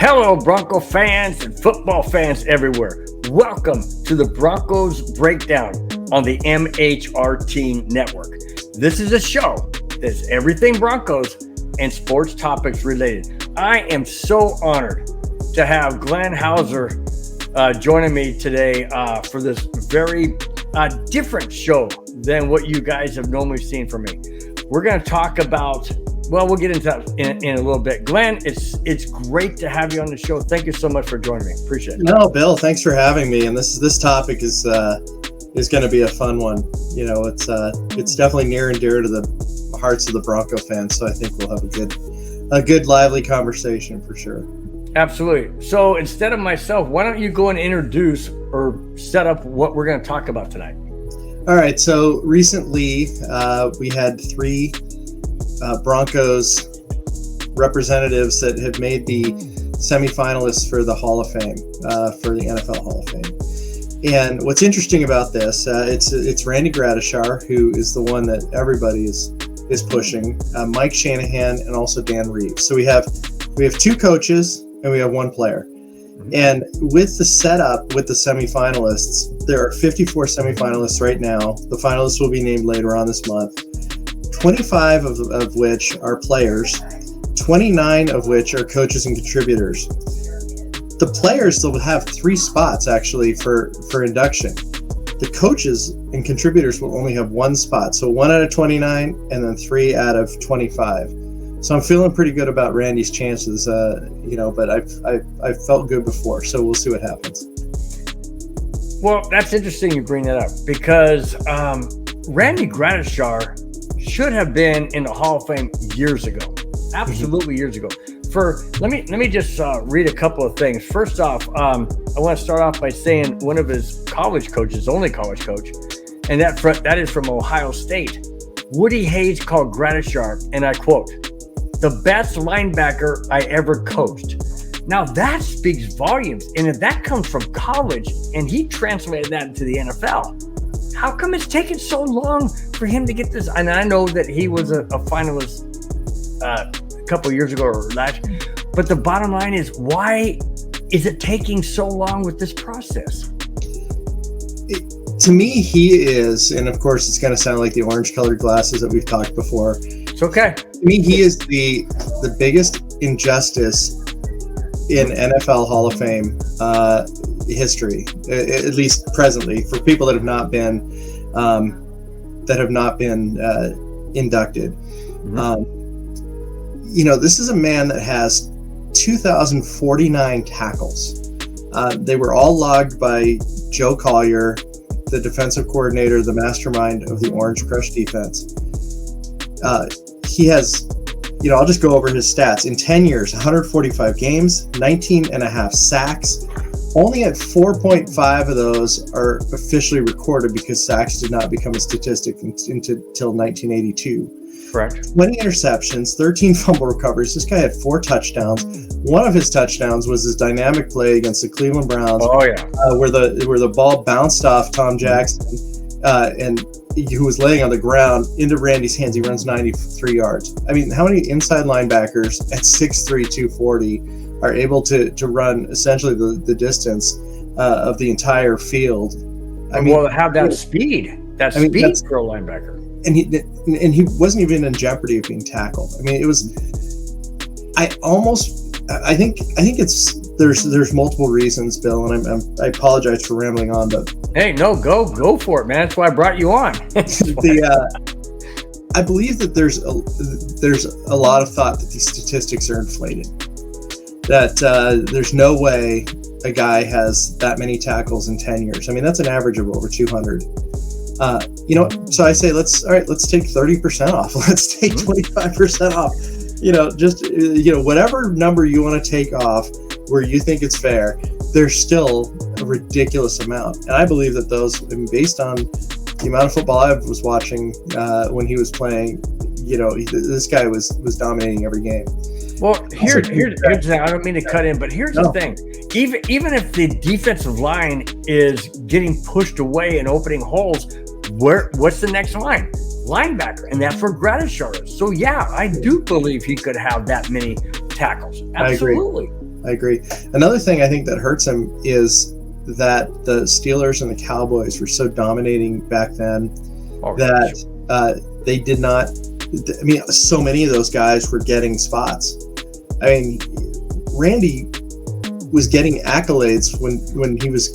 Hello, Bronco fans and football fans everywhere. Welcome to the Broncos Breakdown on the MHRT Network. This is a show that's everything Broncos and sports topics related. I am so honored to have Glenn Hauser joining me today for this very different show than what you guys have normally seen from me. We're going to talk about, well, we'll get into that in a little bit. Glenn, it's great to have you on the show. Thank you so much for joining me. Appreciate it. No, Bill, thanks for having me. And this topic is going to be a fun one. You know, it's definitely near and dear to the hearts of the Bronco fans. So I think we'll have a good lively conversation for sure. Absolutely. So instead of myself, why don't you go and introduce or set up what we're going to talk about tonight? All right. So recently we had three Broncos representatives that have made the semifinalists for the Hall of Fame, for the NFL Hall of Fame. And what's interesting about this, it's Randy Gradishar, who is the one that everybody is pushing, Mike Shanahan, and also Dan Reeves. So we have two coaches and we have one player. And with the setup with the semifinalists, there are 54 semifinalists right now. The finalists will be named later on this month. 25 of which are players, 29 of which are coaches and contributors. The players will have 3 spots actually for induction. The coaches and contributors will only have 1 spot. So 1 out of 29 and then 3 out of 25. So I'm feeling pretty good about Randy's chances, but I've felt good before. So we'll see what happens. Well, that's interesting you bring that up because Randy Gradishar should have been in the Hall of Fame years ago. Absolutely years ago. Let me just read a couple of things. First off, I want to start off by saying one of his college coaches, only college coach, and that is from Ohio State. Woody Hayes called Gradishar, and I quote, "the best linebacker I ever coached." Now that speaks volumes, and if that comes from college and he translated that into the NFL, how come it's taken so long for him to get this? And I know that he was a finalist a couple years ago or last, but the bottom line is, why is it taking so long with this process? To me, he is, and of course it's going to sound like the orange-colored glasses that we've talked before. It's okay. To me, he is the biggest injustice in NFL Hall of Fame history, at least presently, for people that have not been inducted. Mm-hmm. This is a man that has 2,049 tackles. They were all logged by Joe Collier, the defensive coordinator, the mastermind of the Orange Crush defense. He has, I'll just go over his stats. In 10 years, 145 games, 19 and a half sacks. Only at 4.5 of those are officially recorded because sacks did not become a statistic until 1982. Correct. 20 interceptions, 13 fumble recoveries. This guy had 4 touchdowns. One of his touchdowns was his dynamic play against the Cleveland Browns. Oh yeah, where the ball bounced off Tom Jackson, and who was laying on the ground into Randy's hands. He runs 93 yards. I mean, how many inside linebackers at 6'3", 240 are able to run essentially the distance of the entire field? To have that speed for a linebacker. And he wasn't even in jeopardy of being tackled. I mean, it was. I think there's multiple reasons, Bill, and I apologize for rambling on, but hey, no, go for it, man. That's why I brought you on. I believe that there's a lot of thought that these statistics are inflated. That there's no way a guy has that many tackles in 10 years. I mean, that's an average of over 200. So I say, let's take 30% off. Let's take 25% off. Whatever number you want to take off where you think it's fair, there's still a ridiculous amount. And I believe that based on the amount of football I was watching when he was playing, this guy was dominating every game. Well, here's I don't mean to cut in, but here's the thing. Even if the defensive line is getting pushed away and opening holes, what's the next line? Linebacker, and that's where Gradishar is. So yeah, I do believe he could have that many tackles. Absolutely. I agree. Another thing I think that hurts him is that the Steelers and the Cowboys were so dominating back then that they did not. I mean, so many of those guys were getting spots. I mean, Randy was getting accolades when he was,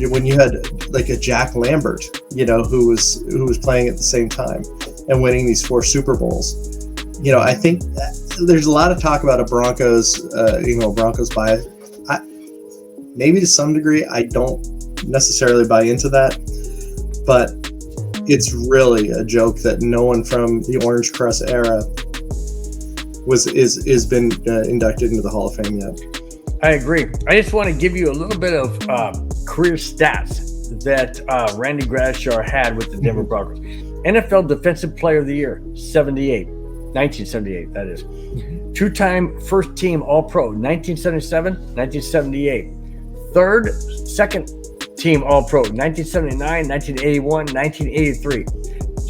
when you had like a Jack Lambert, who was playing at the same time and winning these 4 Super Bowls. I think there's a lot of talk about a Broncos bias. Maybe to some degree, I don't necessarily buy into that, but it's really a joke that no one from the Orange Crust era is been inducted into the Hall of Fame yet. I agree. I just want to give you a little bit of career stats that Randy Gradishar had with the Denver Broncos. NFL Defensive Player of the Year, 1978, that is. 2-time first team All-Pro, 1977, 1978. Second team All-Pro, 1979, 1981, 1983.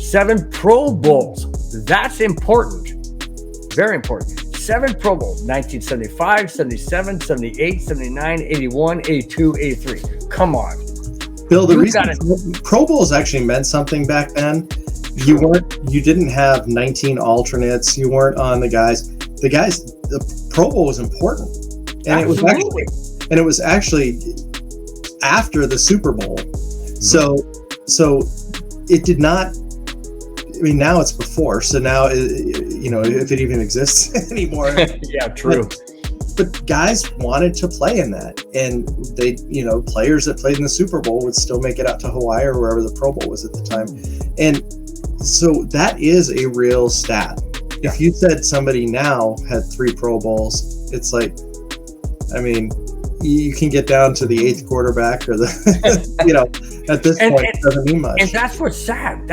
7 Pro Bowls. That's important. Very important. 7 Pro Bowls, 1975, 77, 78, 79, 81, 82, 83. Come on. Bill, the reason Pro Bowls actually meant something back then, you didn't have 19 alternates. You weren't on the Pro Bowl was important. And it was actually after the Super Bowl. Mm-hmm. So it did not, I mean, now it's before. So now, if it even exists anymore. Yeah, true. But guys wanted to play in that. And they, players that played in the Super Bowl would still make it out to Hawaii or wherever the Pro Bowl was at the time. And so that is a real stat. Yeah. If you said somebody now had 3 Pro Bowls, it's like, I mean, you can get down to the 8th quarterback or the, at this point, it doesn't mean much. And that's what's sad.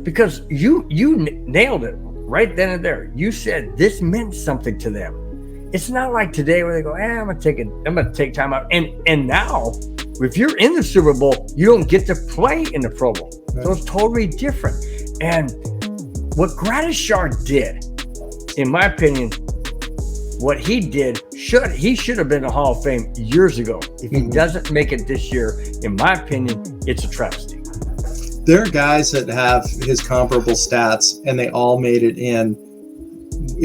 Because you nailed it right then and there. You said this meant something to them. It's not like today where they go, I'm gonna take time out. And now, if you're in the Super Bowl, you don't get to play in the Pro Bowl. Right. So it's totally different. And what Gradishar did, in my opinion, what he did, he should have been in the Hall of Fame years ago. If he doesn't make it this year, in my opinion, it's a travesty. There are guys that have his comparable stats, and they all made it in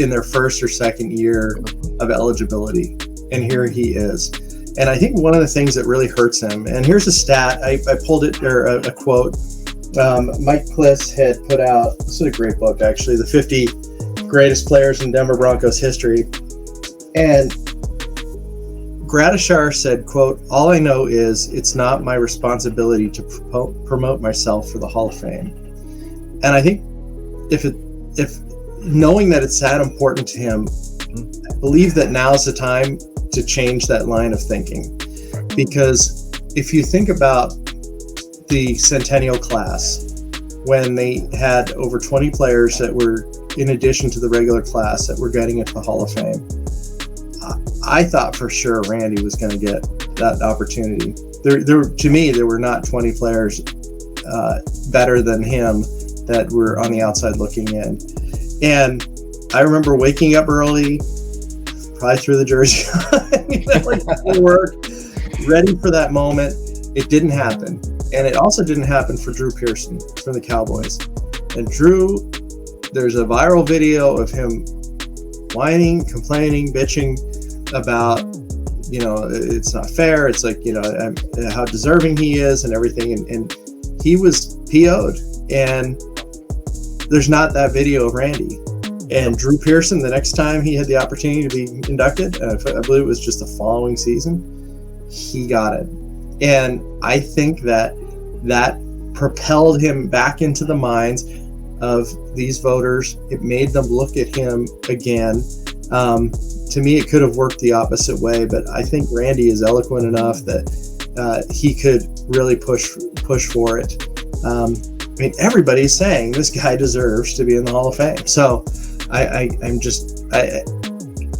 their first or second year of eligibility. And here he is. And I think one of the things that really hurts him, and here's a stat, I pulled it, or a quote, Mike Kliss had put out, this is a great book actually, the 50 greatest players in Denver Broncos history. And Gradishar said, quote, "All I know is it's not my responsibility to promote myself for the Hall of Fame." And I think if knowing that it's that important to him, I believe that now's the time to change that line of thinking. Because if you think about the Centennial class, when they had over 20 players that were in addition to the regular class that were getting into the Hall of Fame, I thought for sure Randy was going to get that opportunity. To me, there were not 20 players better than him that were on the outside looking in. And I remember waking up early, probably threw the jersey on, work, ready for that moment. It didn't happen. And it also didn't happen for Drew Pearson from the Cowboys. And Drew, there's a viral video of him whining, complaining, bitching about, it's not fair. It's like, how deserving he is and everything. And he was PO'd. And there's not that video of Randy. And Drew Pearson, the next time he had the opportunity to be inducted, I believe it was just the following season, he got it. And I think that propelled him back into the minds of these voters. It made them look at him again. To me, it could have worked the opposite way, but I think Randy is eloquent enough that he could really push for it. I mean, everybody's saying this guy deserves to be in the Hall of Fame. So I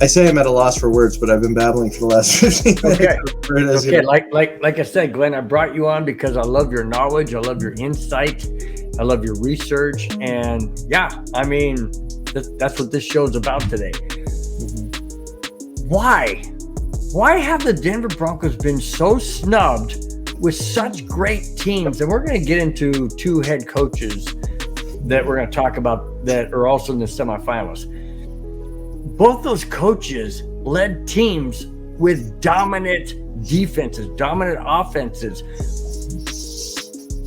say I'm at a loss for words, but I've been babbling for the last 15 minutes. Okay. Like I said, Glenn, I brought you on because I love your knowledge. I love your insight. I love your research. And yeah, I mean, that's what this show is about today. Why Why have the Denver Broncos been so snubbed with such great teams? And we're going to get into two head coaches that we're going to talk about that are also in the semifinals. Both those coaches led teams with dominant defenses, dominant offenses.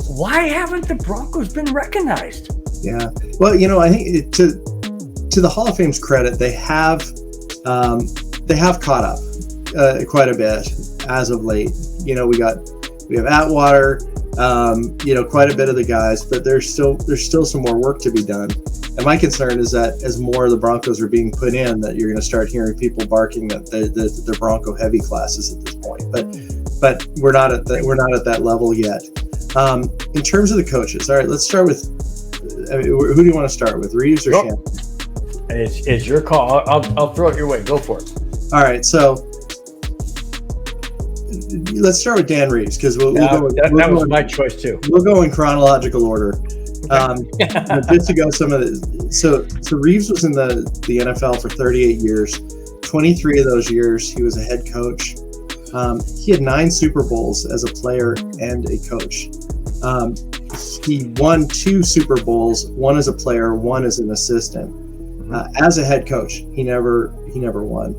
Why haven't the Broncos been recognized? Yeah. Well, I think to the Hall of Fame's credit, they have caught up quite a bit as of late. We have Atwater, quite a bit of the guys, but there's still some more work to be done. And my concern is that as more of the Broncos are being put in, that you're going to start hearing people barking that they're Bronco heavy classes at this point. But we're not at that level yet. In terms of the coaches, all right, let's start with. Who do you want to start with, Reeves or Shanahan? It's your call. I'll throw it your way. Go for it. All right, so let's start with Dan Reeves because that was my choice too. We'll go in chronological order. Just to go some of the so Reeves was in the NFL for 38 years. 23 of those years he was a head coach. He had 9 Super Bowls as a player and a coach. He won 2 Super Bowls, one as a player, one as an assistant. As a head coach, he never won.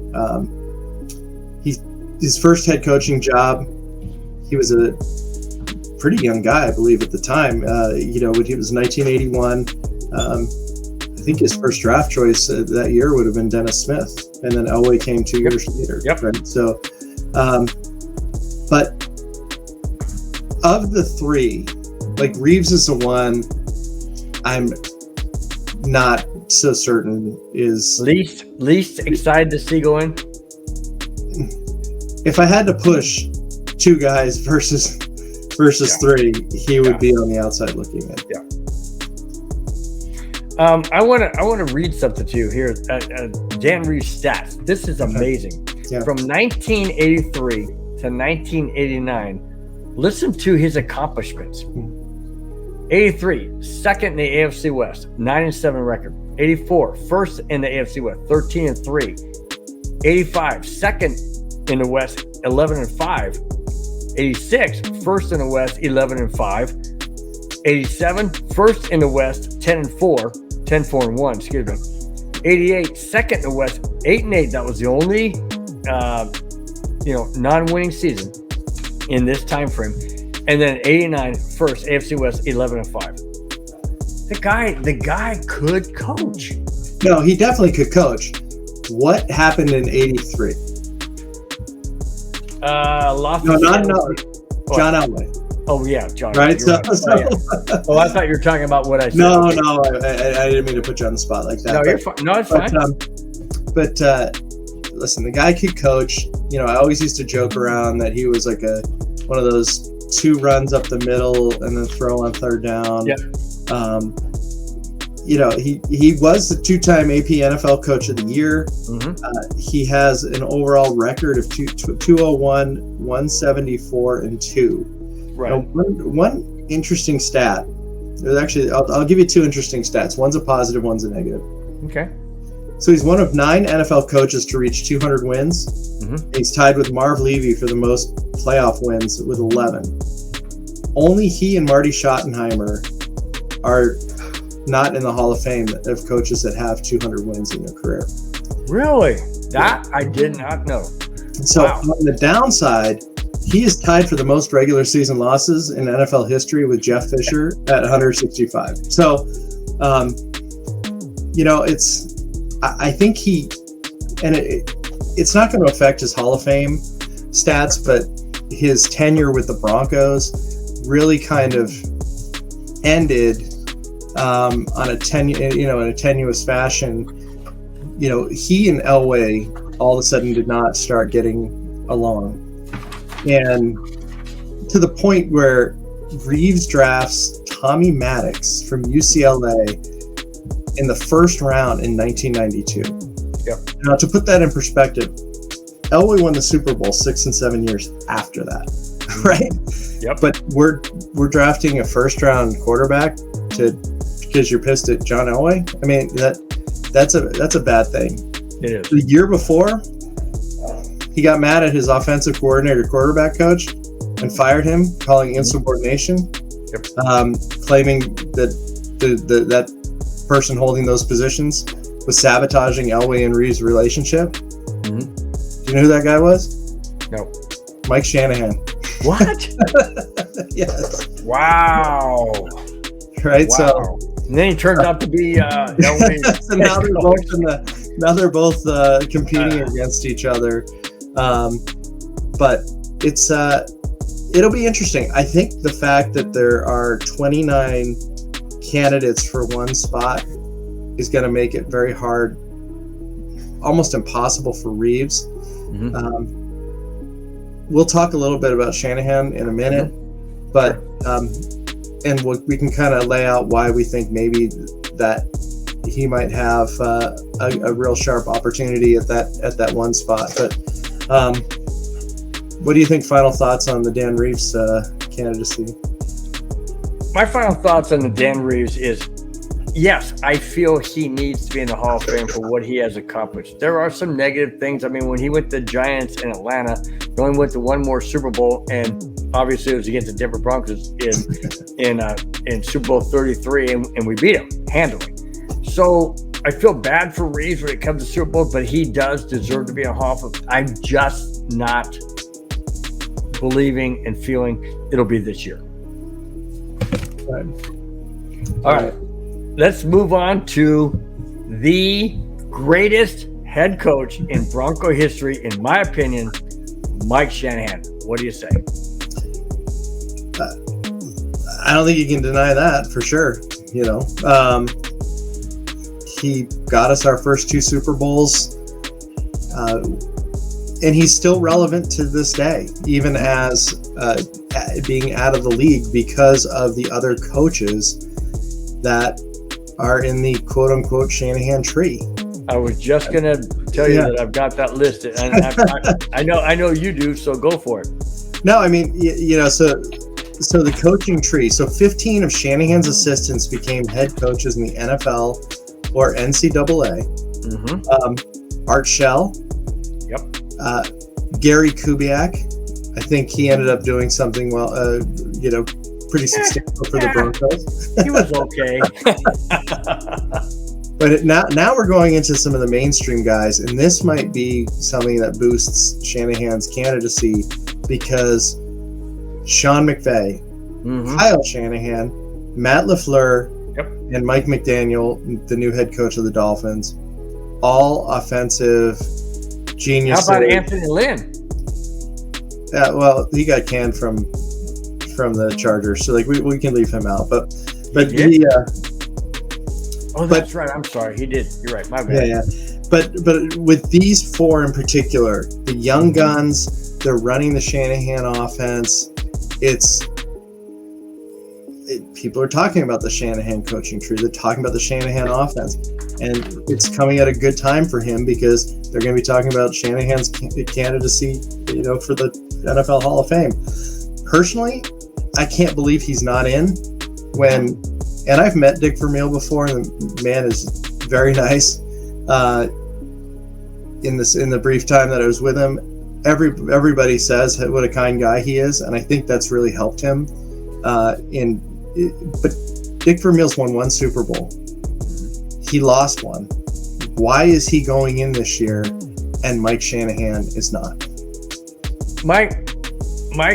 His first head coaching job, he was a pretty young guy, I believe, at the time. When he was 1981. I think his first draft choice that year would have been Dennis Smith, and then Elway came 2 years later. Yep. Right? So, but of the 3, like Reeves is the one I'm not so certain is least excited to see go in. If I had to push 2 guys versus 3, he would be on the outside looking in. Yeah. I want to read something to you here. Dan Reeves stats. This is amazing. Yeah. From 1983 to 1989, listen to his accomplishments. 83, second in the AFC West, 9-7 record. 84, first in the AFC West, 13-3. 85, second in the West, 11-5. 86, first in the West, 11-5. 87, first in the West, 10-4-1, excuse me. 88, second in the West, 8-8. That was the only non-winning season in this time frame. And then 89, first AFC West, 11-5. The guy could coach. No, he definitely could coach. What happened in 83? John Elway. Oh yeah, John. Right. So, right. Oh, I thought you were talking about what I said. No, I didn't mean to put you on the spot like that. No, you're fine. No, it's fine. But listen, the guy could coach. I always used to joke around that he was like one of those 2 runs up the middle and then throw on third down. Yeah. He was the 2-time AP NFL Coach of the Year. Mm-hmm. He has an overall record of 201, 174, and 2. Right. Now, one interesting stat. Actually, I'll give you 2 interesting stats. One's a positive, one's a negative. Okay. So he's one of 9 NFL coaches to reach 200 wins. Mm-hmm. He's tied with Marv Levy for the most playoff wins with 11. Only he and Marty Schottenheimer are not in the Hall of Fame of coaches that have 200 wins in their career. Really? That I did not know. So on the downside, he is tied for the most regular season losses in NFL history with Jeff Fisher at 165. So, I think it's not going to affect his Hall of Fame stats, but his tenure with the Broncos really kind of ended in a tenuous fashion. He and Elway all of a sudden did not start getting along. And to the point where Reeves drafts Tommy Maddox from UCLA in the first round in 1992. Yep. Now, to put that in perspective, Elway won the Super Bowl 6 and 7 years after that, right? Yep. But we're drafting a first round quarterback because you're pissed at John Elway. I mean, that's a bad thing. It is. The year before, he got mad at his offensive coordinator, quarterback coach, and fired him, calling insubordination, claiming that that person holding those positions was sabotaging Elway and Reeves' relationship. Mm-hmm. Do you know who that guy was? No. Mike Shanahan. What? Yes. Wow. Right. Wow. So. And then he turned out to be Elway. So now they're both competing against each other. But it's it'll be interesting. I think the fact that there are 29 candidates for one spot is going to make it very hard, almost impossible for Reeves. Mm-hmm. We'll talk a little bit about Shanahan in a minute, but and we can kind of lay out why we think maybe that he might have a real sharp opportunity at that one spot. But what do you think? Final thoughts on the Dan Reeves candidacy? My final thoughts on the Dan Reeves is, yes, I feel he needs to be in the Hall of Fame for what he has accomplished. There are some negative things. I mean, when he went to the Giants in Atlanta, he only went to one more Super Bowl, and obviously it was against the Denver Broncos in Super Bowl 33, and we beat him handily. So I feel bad for Reeves when it comes to Super Bowl, but he does deserve to be in the Hall of Fame. I'm just not believing and feeling it'll be this year. Right. All right. Let's move on to the greatest head coach in Bronco history, in my opinion, Mike Shanahan. What do you say? I don't think you can deny that for sure. He got us our first 2 Super Bowls, and he's still relevant to this day, even as being out of the league because of the other coaches that are in the quote-unquote Shanahan tree. I was just going to tell you that I've got that listed, and I know you do, so go for it. No, I mean, so the coaching tree. So 15 of Shanahan's assistants became head coaches in the NFL or NCAA. Mm-hmm. Art Shell. Yep. Gary Kubiak. I think he ended up doing something pretty substantial for the Broncos. He was okay. But now we're going into some of the mainstream guys, and this might be something that boosts Shanahan's candidacy because Sean McVay, Kyle Shanahan, Matt LaFleur, and Mike McDaniel, the new head coach of the Dolphins, all offensive geniuses. How about Anthony Lynn? Well, he got canned from the Chargers, so we can leave him out. But he that's right. I'm sorry, he did. You're right. My bad. Yeah. But with these 4 in particular, the young guns, they're running the Shanahan offense. People are talking about the Shanahan coaching tree. They're talking about the Shanahan offense, and it's coming at a good time for him because they're going to be talking about Shanahan's candidacy, for the NFL Hall of Fame. Personally, I can't believe he's not in. And I've met Dick Vermeil before, and the man is very nice. In the brief time that I was with him, everybody says what a kind guy he is, and I think that's really helped him. But Dick Vermeil's won 1 Super Bowl. He lost 1. Why is he going in this year, and Mike Shanahan is not? My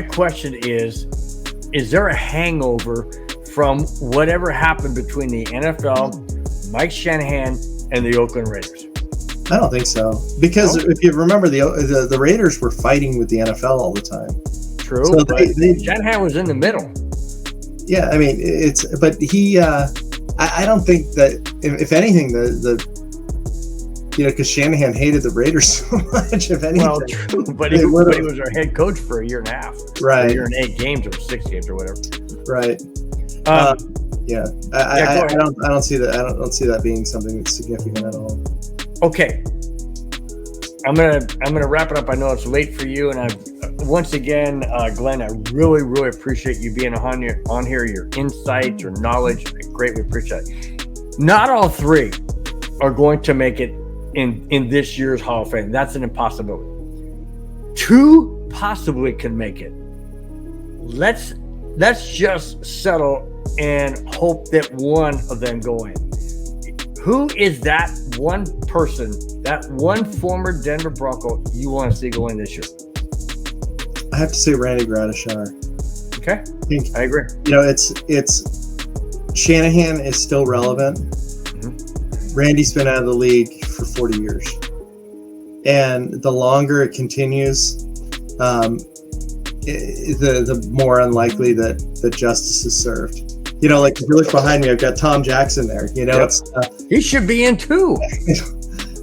question is there a hangover from whatever happened between the NFL, Mike Shanahan, and the Oakland Raiders? I don't think so, because if you remember, the Raiders were fighting with the NFL all the time. True, so but Shanahan was in the middle. Yeah, I mean, but he. I don't think that, if anything, because Shanahan hated the Raiders so much. If anything, well, true, but he was our head coach for 1.5 years, right? A year and 8 games, or 6 games, or whatever. Right. I don't see that. I don't see that being something that's significant at all. Okay, I'm gonna wrap it up. I know it's late for you, and once again, Glenn, I really appreciate you being on here. Your insights, your knowledge, I greatly appreciate it. Not all 3 are going to make it in this year's Hall of Fame. That's an impossibility. 2 possibly can make it. Let's just settle and hope that one of them go in. Who is that one person, that one former Denver Bronco you want to see go in this year? I have to say Randy Gradishar. Okay, I agree. It's Shanahan is still relevant. Mm-hmm. Randy's been out of the league for 40 years. And the longer it continues, the more unlikely that justice is served. Like if you look behind me, I've got Tom Jackson there. Yep. He should be in too.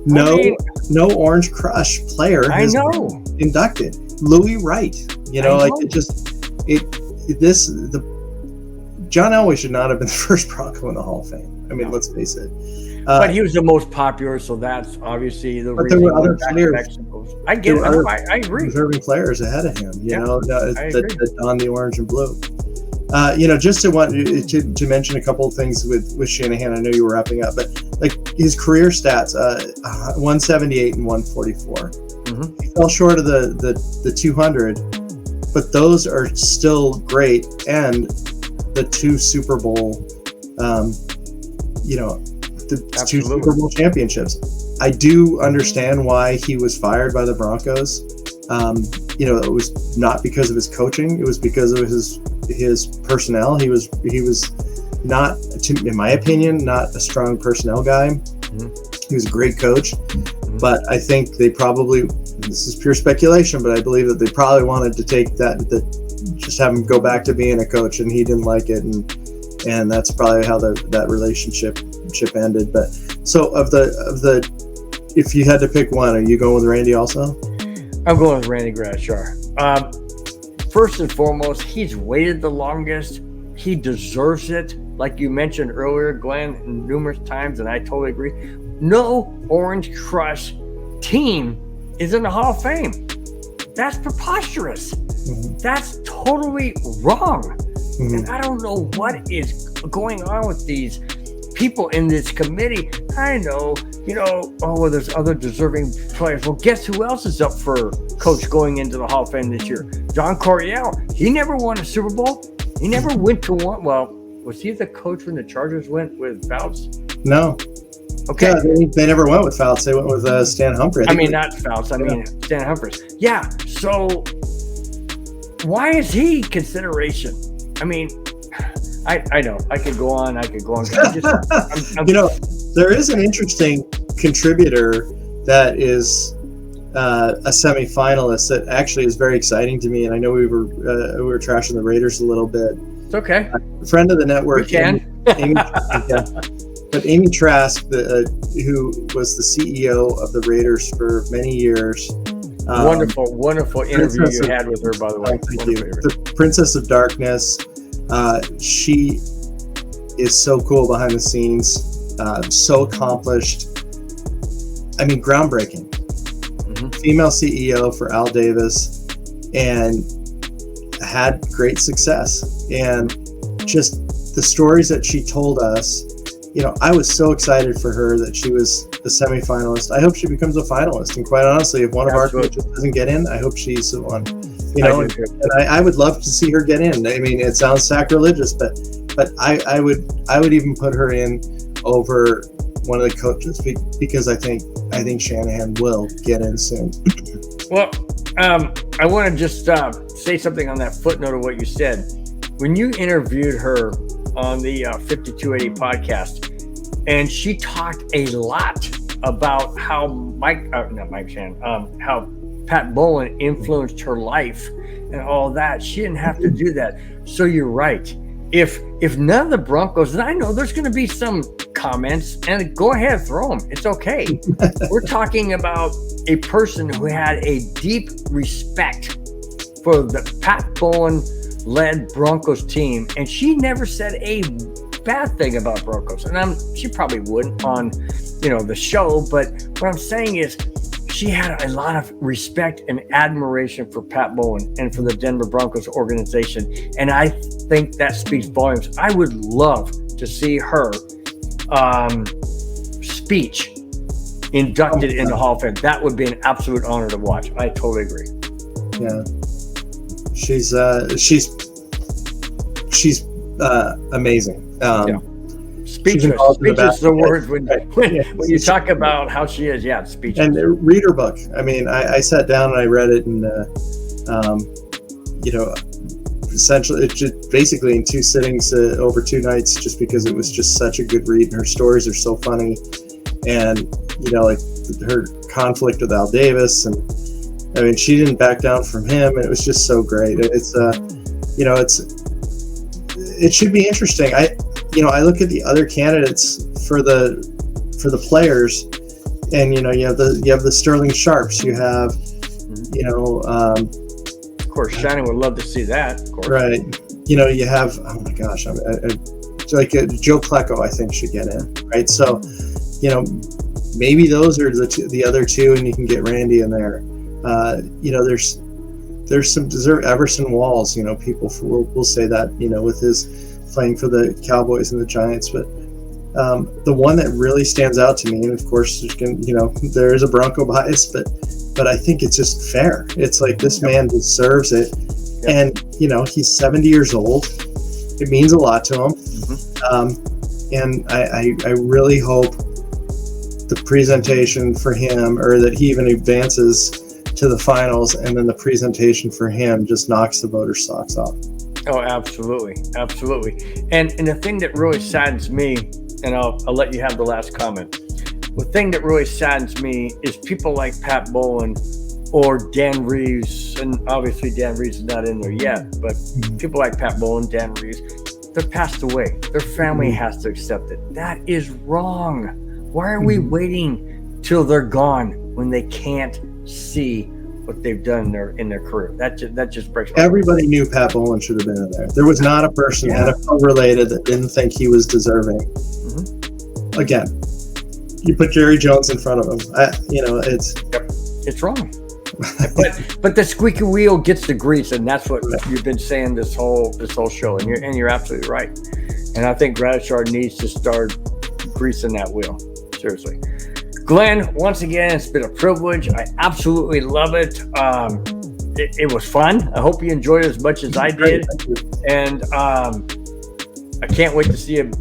No Orange Crush player has been inducted. Louis Wright. John Elway should not have been the first Bronco in the Hall of Fame. I mean, let's face it. But he was the most popular, so that's obviously the reason. But there were other players. I get it. I agree. Deserving players ahead of him, that on the orange and blue. Just to mention a couple of things with Shanahan. I know you were wrapping up, but like his career stats, 178 and 144. Mm-hmm. He fell short of the 200, but those are still great. And the 2 Super Bowl, the Absolutely. 2 Super Bowl championships. I do understand why he was fired by the Broncos. It was not because of his coaching. It was because of his personnel. He was not, in my opinion, not a strong personnel guy. Mm-hmm. He was a great coach, mm-hmm. but I think they probably, this is pure speculation, but I believe that they probably wanted to take that just have him go back to being a coach, and he didn't like it, and that's probably how that relationship ended. But so of the if you had to pick one, are you going with Randy also? I'm going with Randy Gradishar. First and foremost, he's waited the longest. He deserves it. Like you mentioned earlier, Glenn, numerous times, and I totally agree. No Orange Crush team is in the Hall of Fame. That's preposterous. Mm-hmm. That's totally wrong. Mm-hmm. And I don't know what is going on with these people in this committee. I know, there's other deserving players. Well, guess who else is up for coach going into the Hall of Fame this year? John Coryell. He never won a Super Bowl. He never went to one. Well, was he the coach when the Chargers went with Fouts? No. Okay. Yeah, they never went with Fouts. They went with Stan Humphrey. Not Fouts. Stan Humphries. Yeah. So why is he consideration? I know. I could go on. There is an interesting contributor that is a semifinalist that actually is very exciting to me. And I know we were trashing the Raiders a little bit. It's okay. A friend of the network. We can. But Amy Trask, who was the CEO of the Raiders for many years. Wonderful interview you had with her, by the way. Thank you. The Princess of Darkness. She is so cool behind the scenes, so accomplished. Groundbreaking. Mm-hmm. Female CEO for Al Davis, and had great success. And just the stories that she told us, I was so excited for her that she was a semifinalist. I hope she becomes a finalist. And quite honestly, if one of our coaches doesn't get in, I hope she's the one. I would love to see her get in. It sounds sacrilegious, but I would even put her in over one of the coaches because I think Shanahan will get in soon. Well, I want to just say something on that footnote of what you said. When you interviewed her on the 5280 podcast, and she talked a lot about how how Pat Bowlen influenced her life and all that. She didn't have to do that. So you're right. If none of the Broncos, and I know there's going to be some comments, and go ahead, throw them. It's okay. We're talking about a person who had a deep respect for the Pat Bowlen-led Broncos team, and she never said a bad thing about Broncos. And she probably wouldn't on, the show, but what I'm saying is she had a lot of respect and admiration for Pat Bowlen and for the Denver Broncos organization. And I think that speaks volumes. I would love to see her speech inducted in the Hall of Fame. That would be an absolute honor to watch. I totally agree. Yeah. She's amazing. Yeah. Speechless. Speechless is the word when you talk about how she is. Yeah, speechless. And read her book. I mean, I sat down and I read it, and essentially, it just basically in 2 sittings over 2 nights, just because it was just such a good read, and her stories are so funny, and like her conflict with Al Davis, and I mean, she didn't back down from him, and it was just so great. It should be interesting. I look at the other candidates for the players, and you have the Sterling Sharps. You have, of course, Shannon would love to see that. Of course. Right. You have, oh my gosh, like Joe Klecko, I think should get in. Right. So, maybe those are the other 2, and you can get Randy in there. There's some deserve Everson Walls. People will say that with his playing for the Cowboys and the Giants, but the one that really stands out to me, and of course, there is a Bronco bias, but I think it's just fair. It's like this man deserves it, and he's 70 years old. It means a lot to him, and I really hope the presentation for him, or that he even advances to the finals, and then the presentation for him just knocks the voters' socks off. Oh, absolutely. And the thing that really saddens me, and I'll let you have the last comment. The thing that really saddens me is people like Pat Bowlen or Dan Reeves, and obviously Dan Reeves is not in there yet, but people like Pat Bowlen, Dan Reeves, they're passed away. Their family has to accept it. That is wrong. Why are we waiting till they're gone when they can't see what they've done in their career? That just breaks my heart. Everybody knew Pat Bowlen should have been in there. There was not a person NFL related that didn't think he was deserving. Again, you put Jerry Jones in front of him. It's wrong. but the squeaky wheel gets the grease, and that's what you've been saying this whole show. And you're absolutely right. And I think Gradishar needs to start greasing that wheel. Seriously. Glenn, once again, it's been a privilege. I absolutely love it. It was fun. I hope you enjoyed it as much as I did. And I can't wait to see you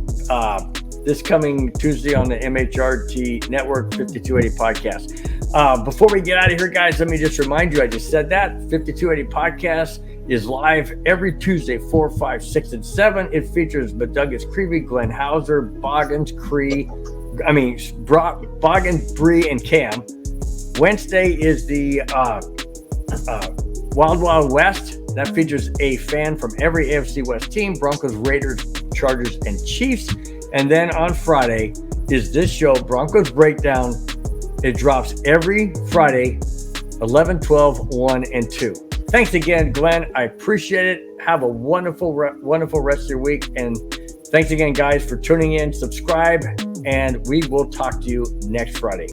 this coming Tuesday on the MHRT Network 5280 podcast. Before we get out of here, guys, let me just remind you, I just said that 5280 podcast is live every Tuesday, 4, 5, 6, and 7. It features Baduggas Creevy, Glenn Hauser, Boggins, Boggins, Bree, and Cam. Wednesday is the Wild Wild West. That features a fan from every AFC West team: Broncos, Raiders, Chargers, and Chiefs. And then on Friday is this show, Broncos Breakdown. It drops every Friday, 11, 12, 1, and 2. Thanks again, Glenn. I appreciate it. Have a wonderful rest of your week. And thanks again, guys, for tuning in. Subscribe, and we will talk to you next Friday.